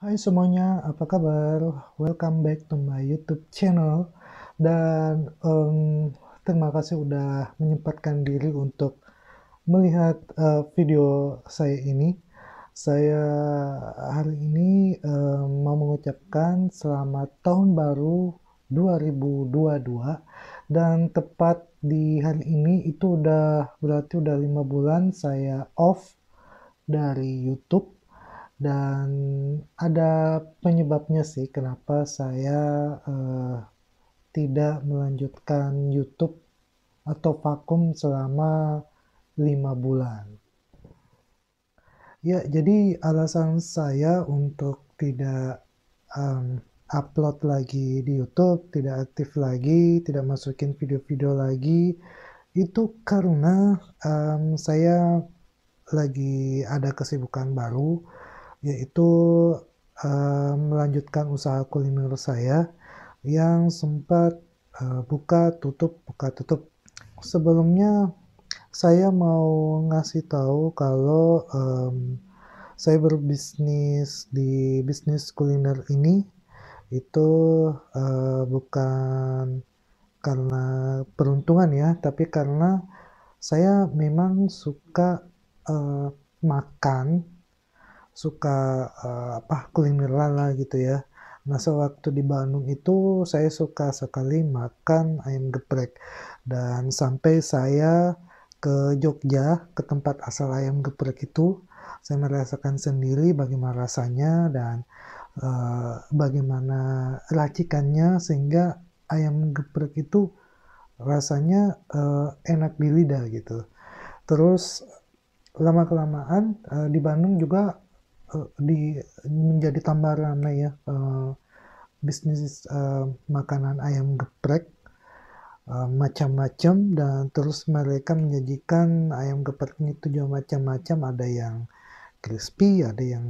Hai semuanya, apa kabar? Welcome back to my YouTube channel. Dan terima kasih udah menyempatkan diri untuk melihat video saya ini. Saya hari ini mau mengucapkan selamat tahun baru 2022, dan tepat di hari ini itu udah berarti udah 5 bulan saya off dari YouTube. Dan ada penyebabnya sih kenapa saya tidak melanjutkan YouTube atau vakum selama 5 bulan. Ya, jadi alasan saya untuk tidak upload lagi di YouTube, tidak aktif lagi, tidak masukin video-video lagi, itu karena saya lagi ada kesibukan baru, yaitu melanjutkan usaha kuliner saya yang sempat buka tutup. Sebelumnya saya mau ngasih tahu kalau saya berbisnis di bisnis kuliner ini itu bukan karena peruntungan ya, tapi karena saya memang suka makan, suka kulineran lah gitu ya. Nah, sewaktu di Bandung itu saya suka sekali makan ayam geprek, dan sampai saya ke Jogja, ke tempat asal ayam geprek itu, saya merasakan sendiri bagaimana rasanya dan bagaimana racikannya, sehingga ayam geprek itu rasanya enak di lidah gitu. Terus lama-kelamaan di Bandung juga menjadi tambah ramai ya bisnis makanan ayam geprek macam-macam, dan terus mereka menyajikan ayam gepreknya itu juga macam-macam, ada yang crispy, ada yang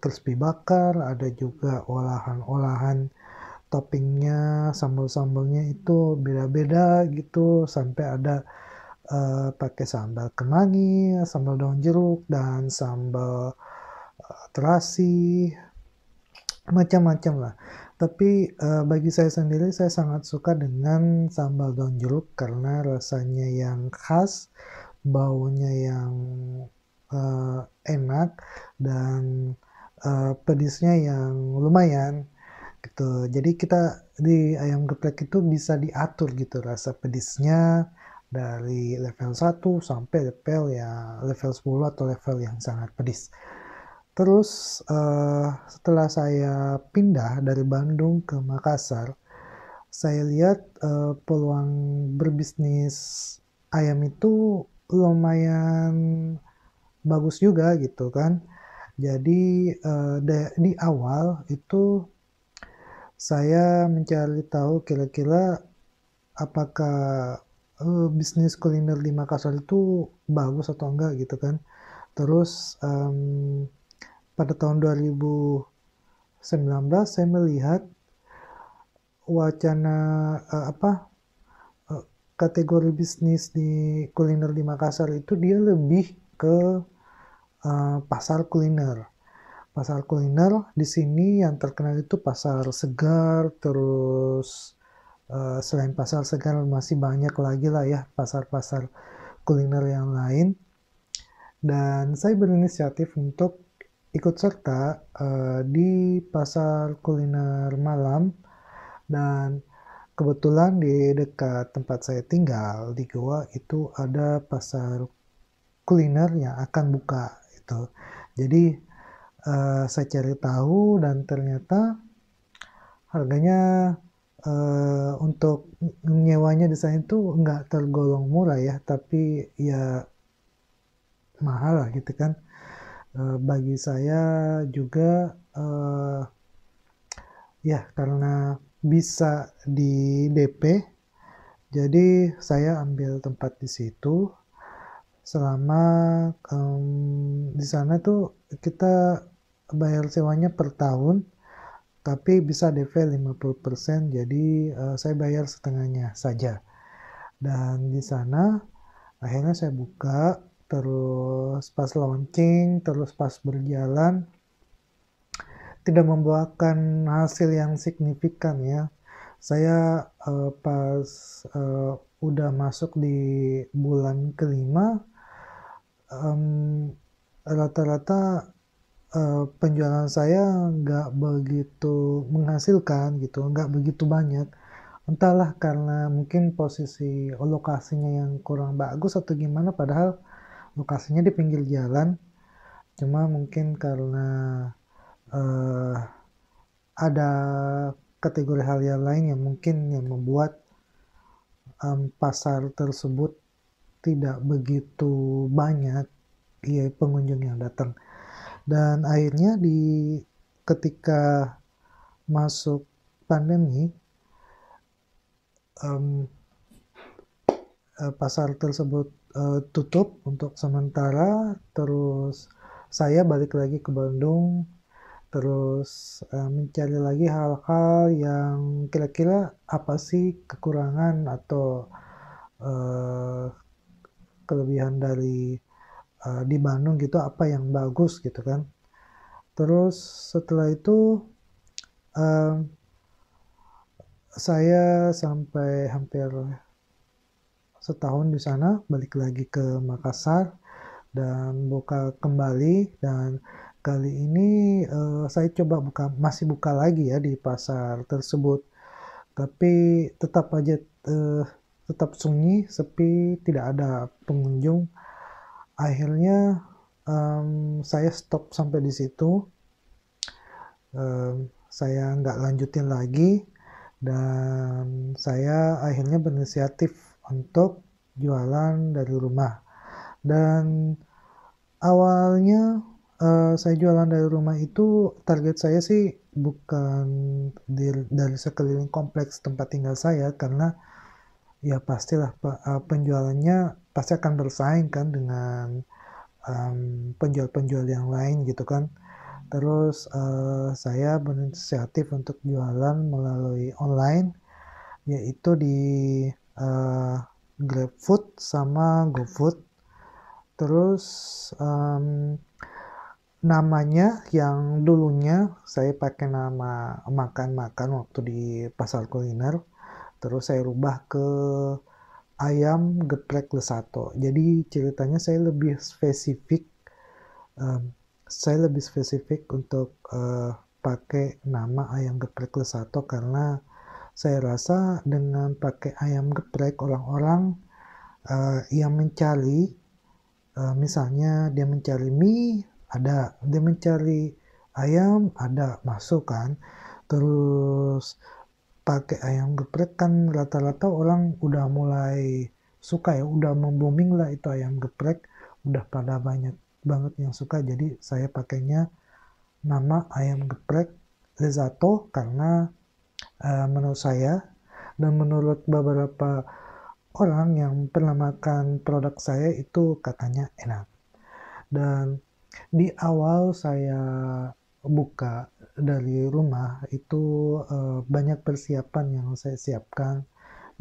crispy bakar, ada juga olahan-olahan toppingnya, sambal-sambalnya itu beda-beda gitu, sampai ada pakai sambal kemangi, sambal daun jeruk, dan sambal terasi, macam-macam lah. Tapi bagi saya sendiri, saya sangat suka dengan sambal daun jeruk karena rasanya yang khas, baunya yang enak, dan pedisnya yang lumayan gitu. Jadi kita di ayam geprek itu bisa diatur gitu rasa pedisnya dari level 1 sampai level 10 atau level yang sangat pedis. Terus setelah saya pindah dari Bandung ke Makassar, saya lihat peluang berbisnis ayam itu lumayan bagus juga gitu kan. Jadi di awal itu saya mencari tahu kira-kira apakah bisnis kuliner di Makassar itu bagus atau enggak gitu kan. Terus pada tahun 2019 saya melihat wacana kategori bisnis di kuliner di Makassar itu dia lebih ke pasar kuliner. Pasar kuliner di sini yang terkenal itu pasar segar, terus selain pasar segar masih banyak lagi lah ya pasar-pasar kuliner yang lain. Dan saya berinisiatif untuk ikut serta di pasar kuliner malam, dan kebetulan di dekat tempat saya tinggal di Goa itu ada pasar kuliner yang akan buka itu. Jadi saya cari tahu dan ternyata harganya untuk nyewanya di sana itu nggak tergolong murah ya, tapi ya mahal lah gitu kan. Bagi saya juga ya karena bisa di DP, jadi saya ambil tempat di situ. Selama di sana tuh kita bayar sewanya per tahun, tapi bisa DP 50%, jadi saya bayar setengahnya saja. Dan di sana akhirnya saya buka, terus pas launching, terus pas berjalan, tidak membuahkan hasil yang signifikan ya. Saya, pas, udah masuk di bulan kelima, mmm, rata-rata, penjualan saya nggak begitu menghasilkan gitu, nggak begitu banyak. Entahlah karena mungkin posisi lokasinya yang kurang bagus atau gimana, padahal lokasinya di pinggir jalan. Cuma mungkin karena, eee, ada kategori hal yang lain yang mungkin yang membuat, pasar tersebut tidak begitu banyak ya pengunjung yang datang. Dan akhirnya ketika masuk pandemi, mmm, pasar tersebut, tutup untuk sementara, terus saya balik lagi ke Bandung, terus, mencari lagi hal-hal yang kira-kira apa sih kekurangan atau, eee, kelebihan dari, di Bandung gitu, apa yang bagus gitu kan. Terus setelah itu, eee, saya sampai hampir setahun di sana, balik lagi ke Makassar dan buka kembali, dan kali ini, saya coba masih buka lagi ya di pasar tersebut. Tapi tetap aja, tetap sunyi, sepi, tidak ada pengunjung. Akhirnya, saya stop sampai di situ, saya nggak lanjutin lagi, dan saya akhirnya berinisiatif untuk jualan dari rumah. Dan awalnya, saya jualan dari rumah itu target saya sih bukan dari sekeliling kompleks tempat tinggal saya, karena ya pastilah penjualannya pasti akan bersaing kan dengan, penjual-penjual yang lain gitu kan. Terus, saya berinisiatif untuk jualan melalui online, yaitu di, eee, GrabFood sama GoFood. Terus, namanya yang dulunya saya pakai nama makan-makan waktu di pasar kuliner, terus saya rubah ke ayam geprek Lesato. Jadi ceritanya mmm, saya lebih spesifik untuk, pakai nama ayam geprek Lesato karena saya rasa dengan pakai ayam geprek orang-orang, yang mencari, misalnya dia mencari mie, ada, dia mencari ayam, ada, masuk kan. Terus pakai ayam geprek kan rata-rata orang udah mulai suka ya, udah mem-booming lah itu ayam geprek, udah pada banyak banget yang suka. Jadi saya pakainya nama ayam geprek Lesato karena, menurut saya dan menurut beberapa orang yang pernah makan produk saya itu katanya enak. Dan di awal saya buka dari rumah itu, banyak persiapan yang saya siapkan.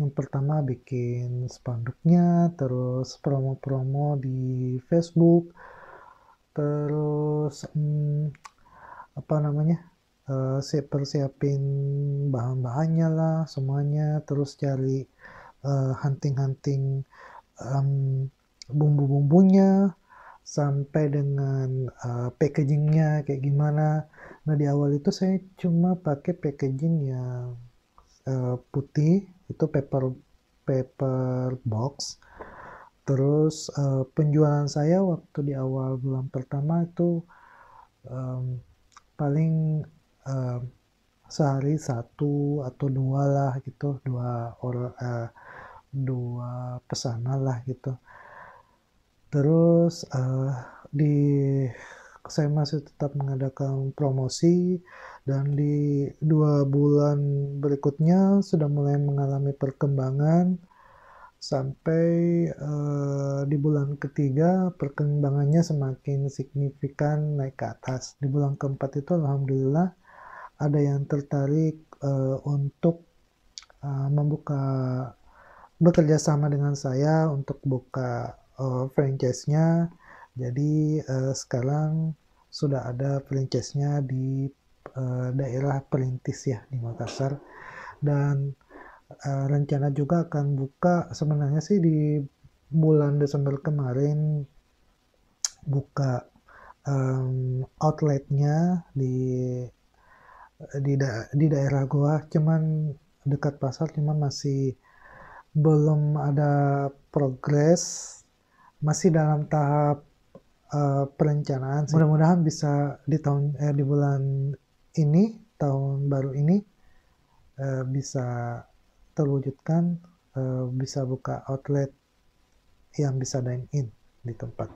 Yang pertama bikin spanduknya, terus promo-promo di Facebook, terus, apa namanya, persiapin bahan-bahannya lah semuanya, terus cari, hunting-hunting, bumbu-bumbunya, sampai dengan, packaging-nya kayak gimana. Nah, di awal itu saya cuma pakai packaging yang, putih, itu paper box. Terus, penjualan saya waktu di awal bulan pertama itu, mmm, paling, eee, sehari satu atau 2 lah gitu, 2 pesanan lah gitu. Terus, di saya masih tetap mengadakan promosi, dan di 2 bulan berikutnya sudah mulai mengalami perkembangan sampai, di bulan ketiga perkembangannya semakin signifikan naik ke atas. Di bulan keempat itu alhamdulillah ada yang tertarik, untuk, membuka bekerja sama dengan saya untuk buka, franchise-nya. Jadi, sekarang sudah ada franchise-nya di, daerah perintis ya di Makassar. Dan rencana juga akan buka sebenarnya sih di bulan Desember kemarin, buka outletnya di daerah gua, cuman dekat pasar, cuman masih belum ada progres, masih dalam tahap perencanaan sih. Mudah-mudahan bisa di bulan ini, tahun baru ini, bisa terwujudkan, bisa buka outlet yang bisa dine in di tempat.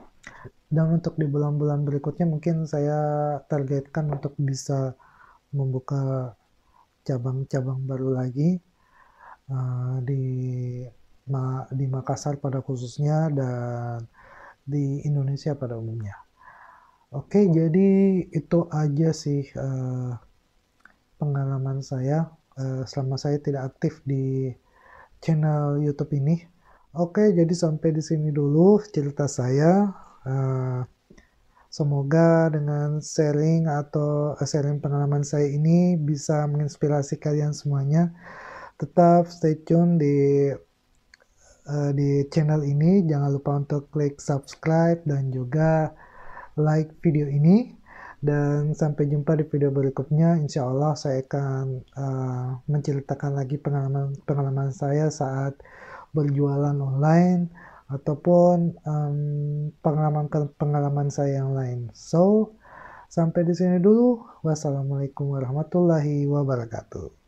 Dan untuk di bulan-bulan berikutnya mungkin saya targetkan untuk bisa membuka cabang-cabang baru lagi di Makassar pada khususnya, dan di Indonesia pada umumnya. Oke, jadi itu aja sih pengalaman saya selama saya tidak aktif di channel YouTube ini. Oke, jadi sampai di sini dulu cerita saya. Semoga dengan sharing pengalaman saya ini bisa menginspirasi kalian semuanya. Tetap stay tune di channel ini. Jangan lupa untuk klik subscribe dan juga like video ini. Dan sampai jumpa di video berikutnya. Insya Allah saya akan menceritakan lagi pengalaman saya saat berjualan online, ataupun pengalaman saya yang lain. So, sampai di sini dulu. Wassalamualaikum warahmatullahi wabarakatuh.